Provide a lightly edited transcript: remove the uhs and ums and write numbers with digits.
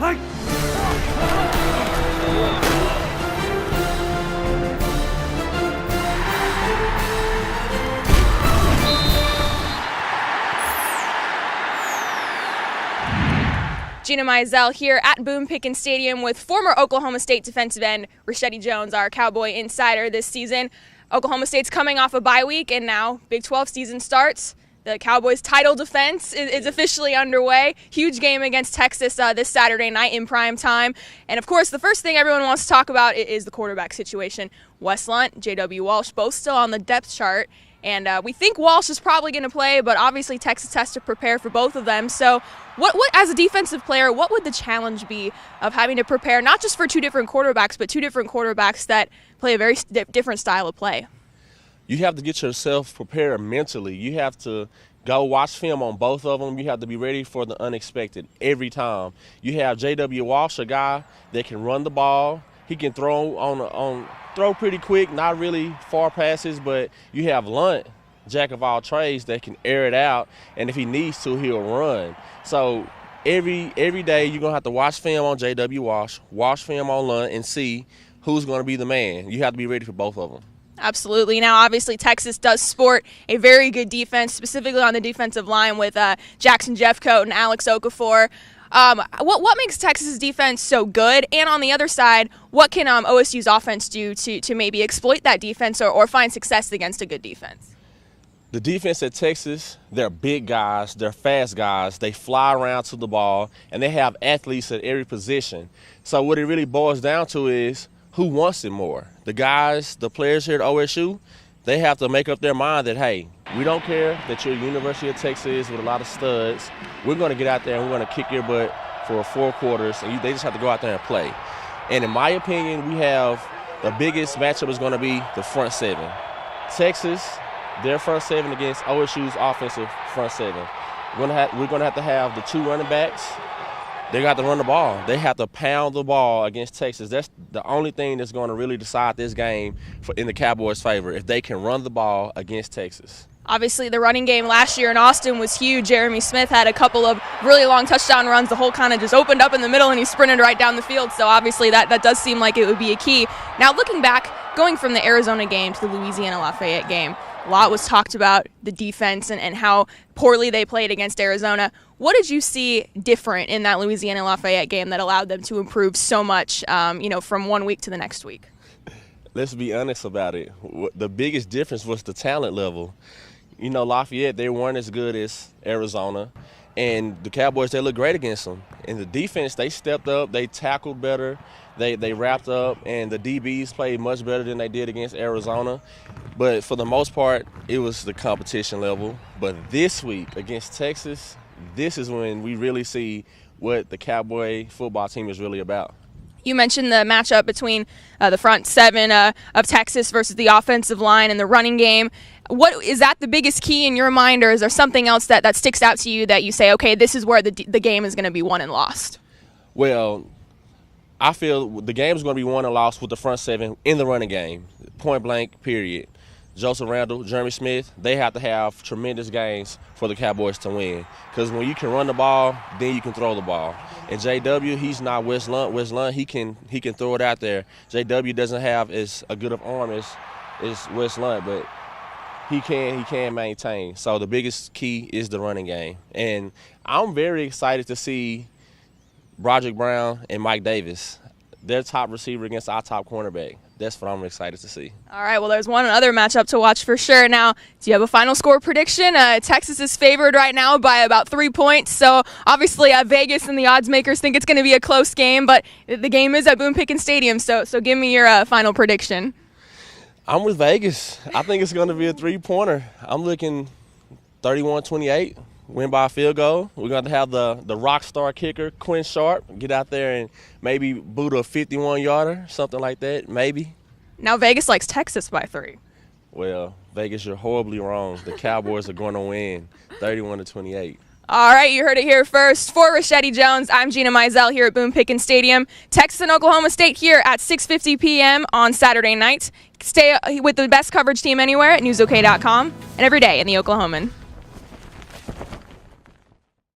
Gina Mizell here at Boone Pickens Stadium with former Oklahoma State defensive end Richetti Jones, our Cowboy insider this season. Oklahoma State's coming off a bye week, and now Big 12 season starts. The Cowboys' title defense is officially underway. Huge game against Texas this Saturday night in prime time. And, of course, the first thing everyone wants to talk about is the quarterback situation. Wes Lunt, J.W. Walsh, both still on the depth chart. And we think Walsh is probably going to play, but obviously Texas has to prepare for both of them. So what, as a defensive player, what would the challenge be of having to prepare not just for two different quarterbacks, but two different quarterbacks that play a very different style of play? You have to get yourself prepared mentally. You have to go watch film on both of them. You have to be ready for the unexpected every time. You have J.W. Walsh, a guy that can run the ball. He can throw pretty quick, not really far passes, but you have Lunt, jack of all trades, that can air it out, and if he needs to, he'll run. So every day you're going to have to watch film on J.W. Walsh, watch film on Lunt, and see who's going to be the man. You have to be ready for both of them. Absolutely. Now, obviously, Texas does sport a very good defense, specifically on the defensive line with Jackson Jeffcoat and Alex Okafor. What makes Texas' defense so good? And on the other side, what can OSU's offense do to maybe exploit that defense or find success against a good defense? The defense at Texas, they're big guys, they're fast guys, they fly around to the ball, and they have athletes at every position. So what it really boils down to is who wants it more. The guys, the players here at OSU, they have to make up their mind that, hey, we don't care that you're University of Texas with a lot of studs. We're going to get out there and we're going to kick your butt for 4 quarters, and they just have to go out there and play. And in my opinion, we have the biggest matchup is going to be the front seven. Texas, their front seven against OSU's offensive front seven. We're going to have the 2 running backs. They got to run the ball. They have to pound the ball against Texas. That's the only thing that's going to really decide this game in the Cowboys' favor, if they can run the ball against Texas. Obviously, the running game last year in Austin was huge. Jeremy Smith had a couple of really long touchdown runs. The hole kind of just opened up in the middle, and he sprinted right down the field. So obviously that does seem like it would be a key. Now, looking back, going from the Arizona game to the Louisiana-Lafayette game, a lot was talked about the defense and how poorly they played against Arizona. What did you see different in that Louisiana-Lafayette game that allowed them to improve so much, from one week to the next week? Let's be honest about it. The biggest difference was the talent level. Lafayette, they weren't as good as Arizona. And the Cowboys, they looked great against them. And the defense, they stepped up. They tackled better. They wrapped up. And the DBs played much better than they did against Arizona. But for the most part, it was the competition level. But this week against Texas, this is when we really see what the Cowboy football team is really about. You mentioned the matchup between the front seven of Texas versus the offensive line and the running game. What is that the biggest key in your mind, or is there something else that sticks out to you that you say, okay, this is where the game is going to be won and lost? Well, I feel the game is going to be won and lost with the front seven in the running game, point blank, period. Joseph Randall, Jeremy Smith, they have to have tremendous games for the Cowboys to win. Because when you can run the ball, then you can throw the ball. And J.W., he's not Wes Lunt. Wes Lunt, he can throw it out there. J.W. doesn't have as a good of arm as Wes Lunt, but he can maintain. So the biggest key is the running game. And I'm very excited to see Broderick Brown and Mike Davis, their top receiver against our top cornerback. That's what I'm excited to see. All right, well, there's one other matchup to watch for sure. Now, do you have a final score prediction? Texas is favored right now by about 3 points. So, obviously, Vegas and the odds makers think it's going to be a close game, but the game is at Boone Pickens Stadium. So give me your final prediction. I'm with Vegas. I think it's going to be a 3-pointer. I'm looking 31-28. Win by a field goal. We're going to have the rock star kicker, Quinn Sharp, get out there and maybe boot a 51-yarder, something like that, maybe. Now Vegas likes Texas by 3. Well, Vegas, you're horribly wrong. The Cowboys are going to win 31-28. All right, you heard it here first. For Richetti Jones, I'm Gina Mizell here at Boone Pickens Stadium. Texas and Oklahoma State here at 6:50 p.m. on Saturday night. Stay with the best coverage team anywhere at NewsOK.com and every day in the Oklahoman.